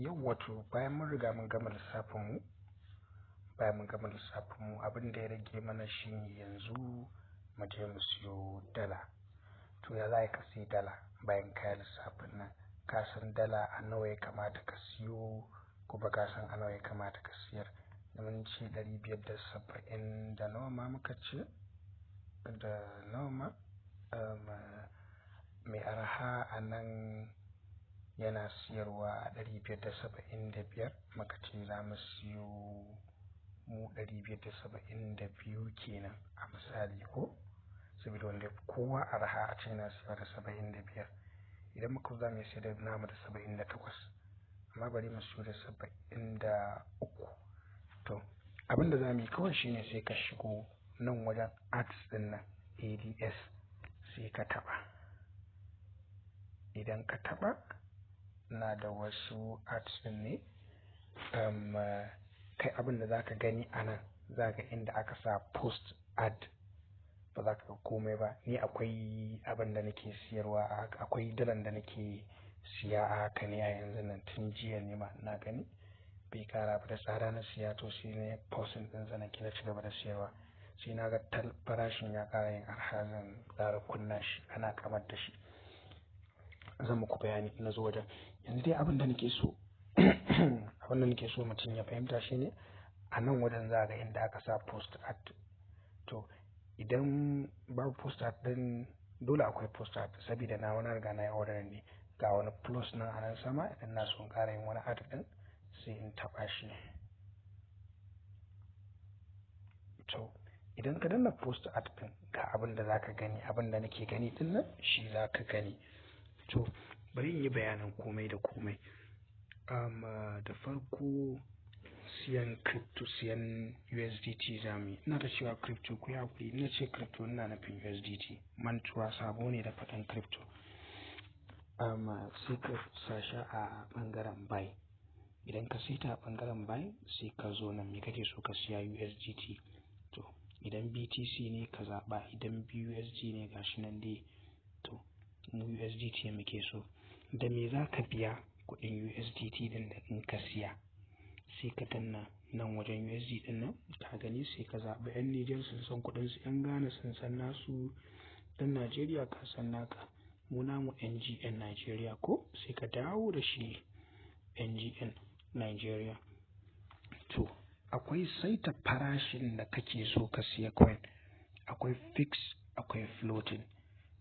wato bayan mun riga mun gama lissafin mu abin da ya rage mana shine yanzu mu je mu siyo dala. To ya za ka siya dala bayan ka yi lissafin nan? Ka san dala a nawa ya kamata ka siyo, kuma ka san a nawa ya kamata ka siyar. Mun ce 570 da nawa ma muka ce? Da nawa ma? Mai arha a nan yana siyarwa a 575, muka ce za mu siyo mu 572 kenan a misali ko? Saboda wanda kowa arha a ce yana siyar da 75. Idan muka za mu sayar da namu da 78, amma bari mu siyo da 73. To abin da za mu yi kawai shine sai ka shigo nan wajen ads din nan, ads, sai ka taɓa. Idan ka taɓa, na da wasu ads din ne. Kai abin da za ka gani a nan, za ka inda aka sa post ad, ba za ka ga komai ba. Ni akwai abin da nake siyarwa, akwai dalan da nake siya a haka ne a yanzu nan, tun jiya ne ma na gani bai kara ba, da tsada na siya. To sai ne posting din sa nake na cigaba da siyarwa. Sai na ga farashin ya ƙara yin arha, zan ƙara kunna shi, ana kamar da shi. Zan muku bayani na zo wajen. Yanzu dai abin da nake so mutum ya fahimta shine a nan wajen za ga inda aka sa post ad. To idan babu post ad din, dole akwai post ad, saboda na wani riga na yi order ne. Ga wani plus nan a nan sama, idan na so in ƙara yin wani ad din sai in taɓa shi. To idan ka danna post ad din, ga abin da za ka gani, abin da nake gani din nan shi za ka gani. To bari in yi bayanin komai da komai. Da farko siyan crypto, siyan USDT zamu yi. Ina da cewa crypto, ku yi haƙuri, ina ce crypto ina nufin USDT. Mantuwa sabo ne da faɗin crypto. Sai ka sa shi a ɓangaren buy. Idan ka saita a ɓangaren buy, sai ka zo nan me kake so ka siya USDT. To idan BTC ne ka zaɓa, idan BUSD ne gashi nan dai. To mu USDT muke so. Da me za ka biya kuɗin USDT din da in ka siya? Sai ka danna nan wajen USD din nan, ka gani, sai ka zaɓi 'yan Nijar sun san kuɗinsu, 'yan Ghana sun san nasu, ɗan Najeriya ka san naka. Mu namu NGN Najeriya ko? Sai ka dawo da shi NGN Najeriya. To akwai saita farashin da kake so ka siya coin. Akwai fix, akwai floating.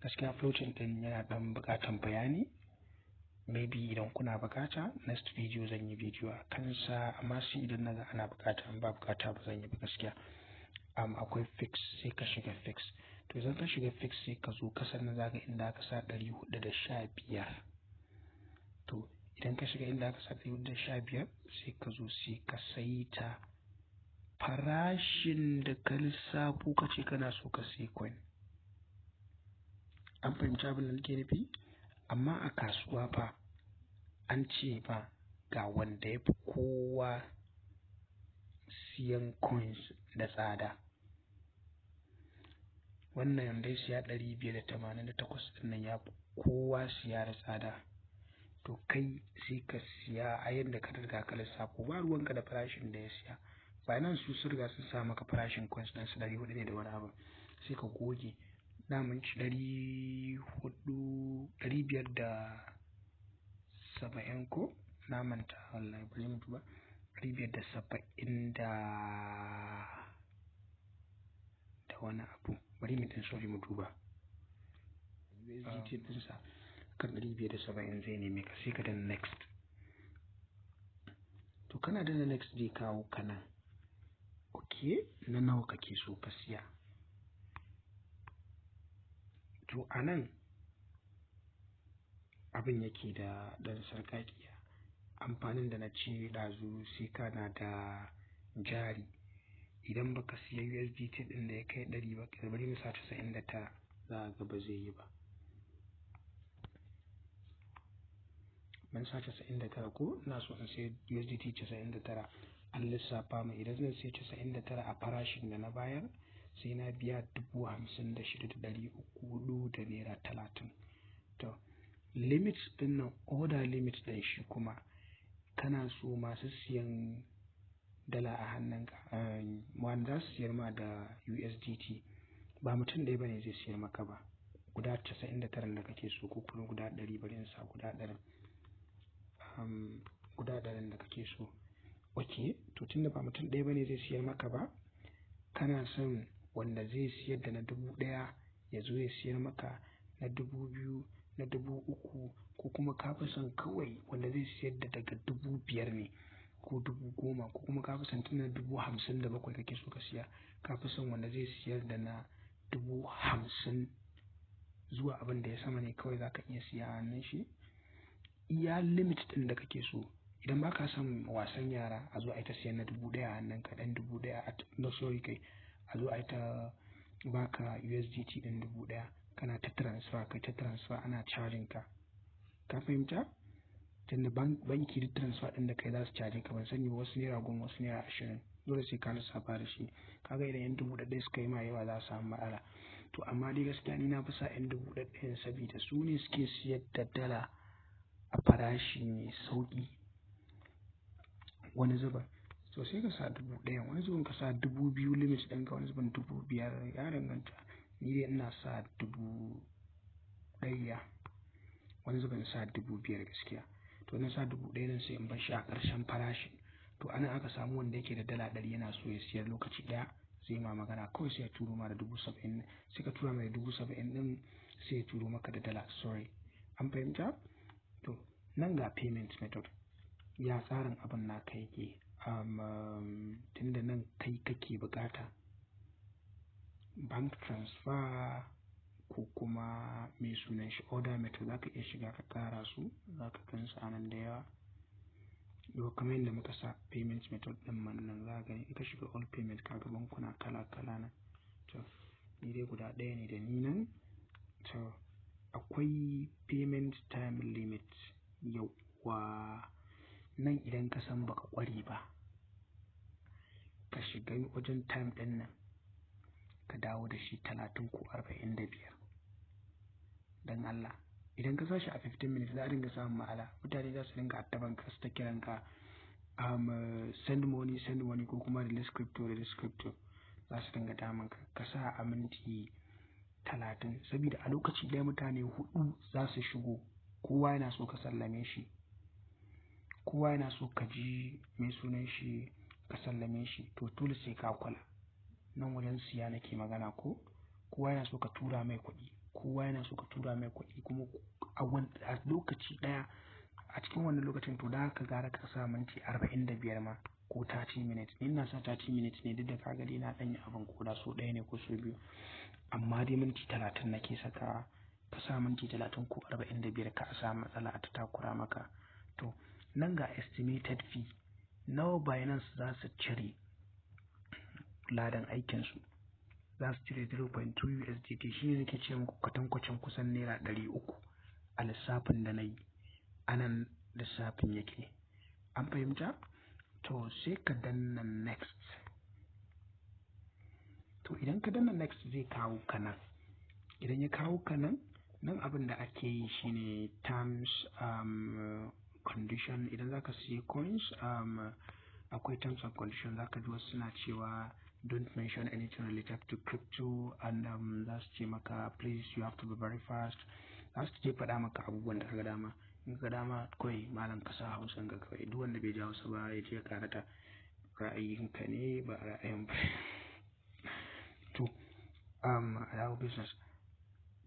Gaskiya floating din yana ɗan buƙatan bayani. Maybe idan kuna buƙata, next video zan yi video a kansa, amma sai idan naga ana buƙata, in ba buƙata ba zan yi ba gaskiya. Akwai fix, sai ka shiga fix. To idan ka shiga fix sai ka zo kasar nan, za ka inda aka sa 415. To idan ka shiga inda aka sa 415, sai ka zo sai ka saita farashin da ka lissafo ka ce kana so ka siya coin. An fahimci abin da nake nufi? Amma a kasuwa fa an ce fa ga wanda ya fi kowa siyan coins da tsada. Wannan yanda ya siya 588 ɗin nan ya fi kowa siya da tsada. To kai sai ka siya a yadda ka riga ka lissafo, ba ruwanka da farashin da ya siya. Binance su riga sun sa maka farashin coins ɗin su 400 ne da wani abu. Sai ka goge. Namun ci 570 ko? Na manta wallahi, bari mu duba. 570 da wani abu. Bari mu mu duba. USDT ɗinsa kan 570 zai neme ka, sai ka danna next. To kana danna next zai kawo ka nan. Okay, na nawa kake so ka siya? To a nan abin yake da ɗan sarƙaƙiya. Amfanin da na ce ɗazu, sai kana da jari. Idan baka siya USDT ɗin da ya kai 100 ba, bari mu sa 99, za ga ba zai yi ba. Mun sa 99 ko? Ina so in siya USDT 99. An lissafa mai idan zan siya 99 a farashin da na bayar, sai na biya 56,300 da naira 30. To limit ɗin nan, order limit ɗin shi kuma kana so masu siyan dala a hannunka wanda za su siyar ma da USDT ba mutum ɗaya bane zai siyar maka ba, guda 99 da kake so ko kuma guda 100, bari in sa guda 100 da kake so. Ok, to tunda ba mutum ɗaya bane zai siyar maka ba, kana son wanda zai siyar da na 1000 ya zo ya siyar maka na 2000, na 3000, ko kuma ka fi son kawai wanda zai siyar da daga 5000 ne ko 10,000, ko kuma ka fi son tun na 57,000 kake so ka siya, ka fi son wanda zai siyar da na 50,000 zuwa abin da ya sama ne kawai za ka iya siya a hannun shi. Iya limit ɗin da kake so. Idan ba ka son wasan yara a zo a yi ta siyan na 1000 a hannunka, ɗan 1000 a zo a yi ta baka USDT ɗin 1000 kana ta transfer ana cajin ka. Ka fahimta? Tunda banki duk transfer ɗin da kai za su caje ka, ban sani ba, wasu naira 10, wasu naira 20, dole sai ka lissafa da shi. Kaga idan yan 1000 suka yi ma yawa za su samu matsala. To amma dai gaskiya ni na fi sa yan 1000 saboda su ne suke siyar da dala a farashi mai sauƙi wani zuba. To sai ka sa 1000, wani zubin ka sa 2000 limit ɗinka, wani zubin 5000, ya danganta. Ni dai ina sa 1000, wani zubin sa 5000 gaskiya. To na sa 1000 nan sai in bar shi a ƙarshen farashi. To anan aka samu wanda yake da dala 100 yana so ya siyar lokaci ɗaya, zai ma magana kawai sai ya turo ma da 70,000, sai ka tura mai 70,000 ɗin sai ya turo maka da dala. An fahimta? To nan ga payment method, ya tsarin abin naka yake. Tunda nan kai kake bukata bank transfer ko kuma mai sunan shi order method, za ka iya shiga ka ƙara su, za ka gansu a nan da yawa. Yau kamar yadda muka sa payment method ɗin man nan, za ka gani in ka shiga all payment ka ga bankuna kala nan. To ni dai guda ɗaya ne da ni nan. To akwai payment time limit. Yauwa nan idan ka san baka ƙware ba, ka shiga wajen time ɗin nan ka dawo da shi 30 ko 45 don Allah. Idan ka sashi a 15 minutes za a dinga samun matsala, mutane za su dinga attaban ka su ta kiran ka send money ko kuma release crypto za su dinga damun ka. Ka sa a minti 30 saboda a lokaci ɗaya mutane 4 za su shigo, kowa yana so ka sallame shi, kowa yana so ka ji mai sunan shi ka sallame shi. To dole sai ka kula. Nan wajen siya nake magana ko, kowa yana so ka tura mai kuɗi, kuma a lokaci ɗaya. A cikin wannan lokacin to da ka gara ka sa minti 45 ma ko 30 minutes. Ni ina sa 30 minutes ne, duk da ka ga dai na ɗanyi abin ko da so ɗaya ne ko so biyu, amma dai minti 30 nake sakawa. Ka sa minti 30 ko 45 ka sa matsala a ta takura maka. To nan ga estimated fee nawa Binance za su cire ladan aikinsu, za su cire 0.2 USDT. shi ne nake ce muku kwatankwacin kusan naira 300 a lissafin da na yi. Anan lissafin yake. An fahimta? To sai ka danna next. To idan ka danna next zai kawo ka nan. Idan ya kawo ka nan, nan abin da ake yi shine terms condition. Idan zaka siya coins akwai terms and condition. Zaka ji wasu suna cewa don't mention anything related to crypto, and za su ce maka please you have to be very fast. Za su je faɗa maka abubuwan da ka ga dama. In ka dama kawai malam ka sa Hausan ka kawai, duk wanda bai ji Hausa ba ya je karata. Ra'ayinka ne ba ra'ayin ba. To allow business,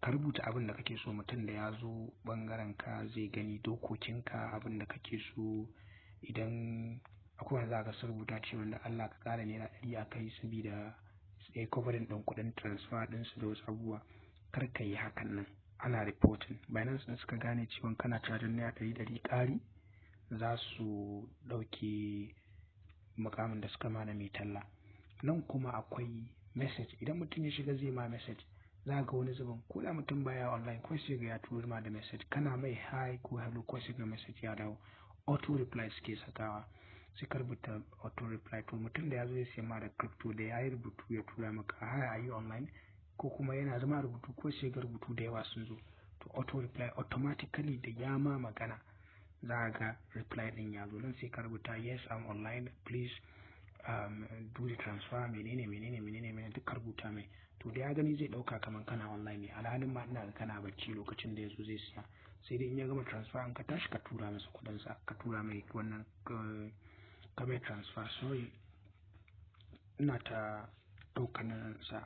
ka rubuta abin da kake so. Mutum da ya zo bangaren ka zai gani dokokinka, abin da kake so. Idan akwai wanda za ka sa rubuta cewa da Allah ka ƙara naira 100 a kai saboda sai covering ɗin kuɗin transfer ɗinsu da wasu abubuwa, kar ka yi hakan nan. Ana reporting. Binance ɗin suka gane cewa kana cajin naira 100 ƙari, za su ɗauke mukamin da suka mana mai talla. Nan kuma akwai message. Idan mutum ya shiga zai ma message, za ga wani zubin ko da mutum baya online ko sai ga ya turo ma da message, kana mai hi ko hello ko sai ga message ya dawo. Auto reply suke sakawa, sai ka rubuta auto reply. To mutum da ya zo ya siya ma da crypto, da ya yi rubutu ya tura maka hi are you online, ko kuma yana zama rubutu ko sai ga rubutu da yawa sun zo, to auto reply automatically da ya ma magana za ga reply din ya zo nan sai ka rubuta yes I'm online please do the transfer menene duk ka rubuta mai, to da ya gani zai dauka kaman kana online ne, alhalin ma ina ga kana bacci lokacin da yazo zai siya, sai dai in ya gama transfer an ka tashi ka tura masa kudin sa, ka tura mai wannan ka mai transfer. Sorry ina ta daukan sa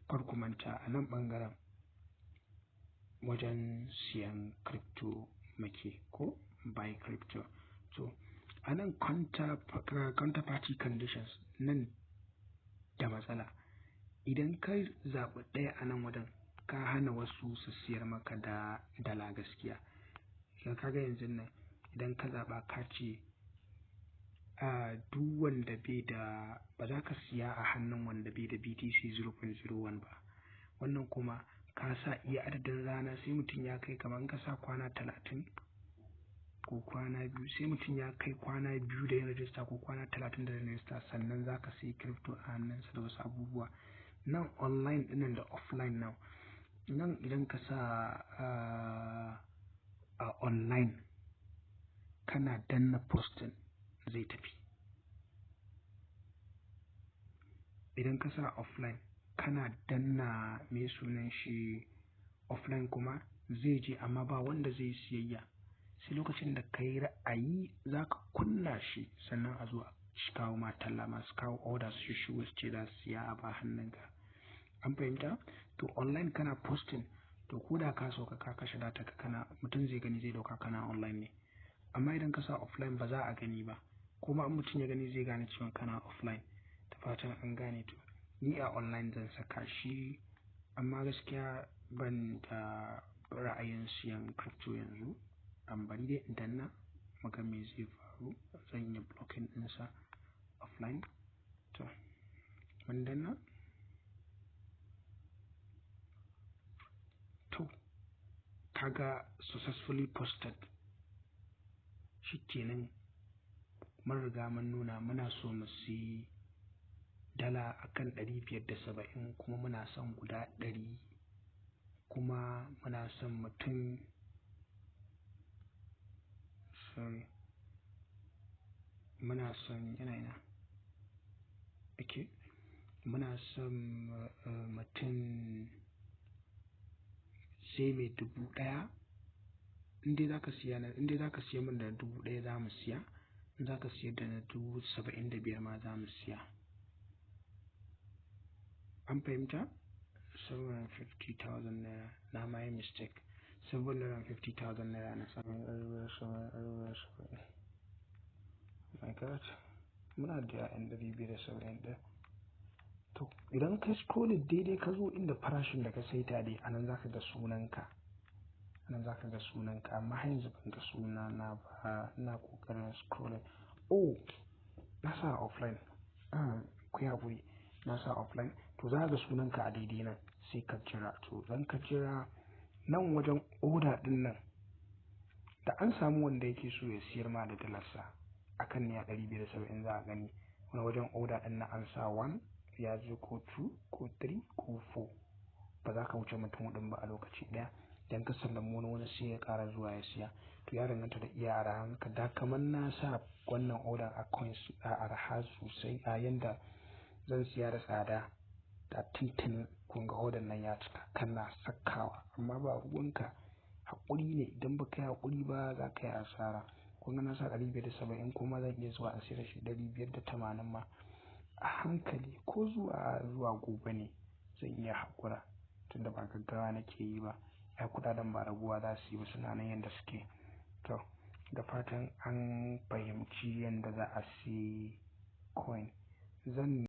kar ku manta a nan bangaren wajen siyan crypto muke ko buy crypto. To a nan counterparty conditions nan da matsala, idan ka zaɓi ɗaya a nan wajen ka hana wasu su siyar maka da dala gaskiya. Idan ka ga yanzu nan idan ka zaɓa ka ce duk wanda bai da, ba za ka siya a hannun wanda bai da BTC 0.01 ba, wannan kuma ka sa iya adadin rana, sai mutum ya kai kamar ka sa kwana 30 ko kwana 2, sai mutum ya kai kwana 2 da yin rajista ko kwana 30 da yin rajista sannan za ka sai crypto a hannunsa da wasu abubuwa. Nan online ɗinnan da offline nan idan ka sa a online kana danna posting zai tafi, idan ka sa offline kana danna me sunan shi offline kuma zai je amma ba wanda zai siyayya, sai lokacin da ka yi ra'ayi za ka kunna shi sannan a zo a kawo ma talla, masu kawo order su shigo su ce za su siya a ba hannunka. An fahimta? To online kana posting, to ko da ka sauka ka kashe data ka kana, mutum zai gani zai dauka kana online ne, amma idan ka sa offline ba za a gani ba, kuma in mutum ya gani zai gane cewa kana offline. Da fatan an gane. To ni a online zan saka shi, amma gaskiya ban da ra'ayin siyan crypto yanzu. An bari dai in danna muga me zai faru, zan yi blocking ɗinsa offline. To mun danna, to kaga successfully posted, shikenan mun riga mun nuna muna so mu siyi dala akan 570 kuma muna son guda 100, kuma muna son mutum, sorry muna son yana okay, muna son mutum sai mai 1000. Indai zaka siya min da 1000 za mu siya, in zaka siyar da na 75,000 ma za mu siya. An fahimta? 750,000 naira, na ma yi mistake, 750,000 naira na samun. My God, muna da ya'yan 270. To idan ka scroll daidai ka zo inda farashin da ka saita dai anan zaka ga sunanka, amma har yanzu ban ga sunana ba, ina kokarin scrolling. Oh, na sa offline, ku yi haƙuri, na sa offline. To za ka ga sunanka a daidai nan sai ka jira. To dan ka jira nan wajen order din nan, da an samu wanda yake so ya siyar ma da dalarsa akan naira 270 za a gani wani wajen order din nan an sa 1 ya zo ko 2 ko 3 ko 4, ba za ka wuce mutum hudun ba a lokaci daya. Dan ka sallami wani sai ya kara zuwa ya siya. To ya danganta da iya arahanka, da kamar na sa wannan order a coins a araha sosai a yanda zan siya da tsada, da tintin kun ga order nan ya cika kana sakawa, amma ba ruwanka, haƙuri ne, idan ba ka yi haƙuri ba za ka yi asara. Kun ga na sa 570 kuma zan iya zuwa in sayar da shi 580 ma a hankali, ko zuwa gobe ne zan iya haƙura, tunda ba gaggawa nake yi ba. Ya kuɗaɗen ba raguwa za su yi ba, suna nan yanda suke. To da fatan an fahimci yanda za a siyi coin. Zan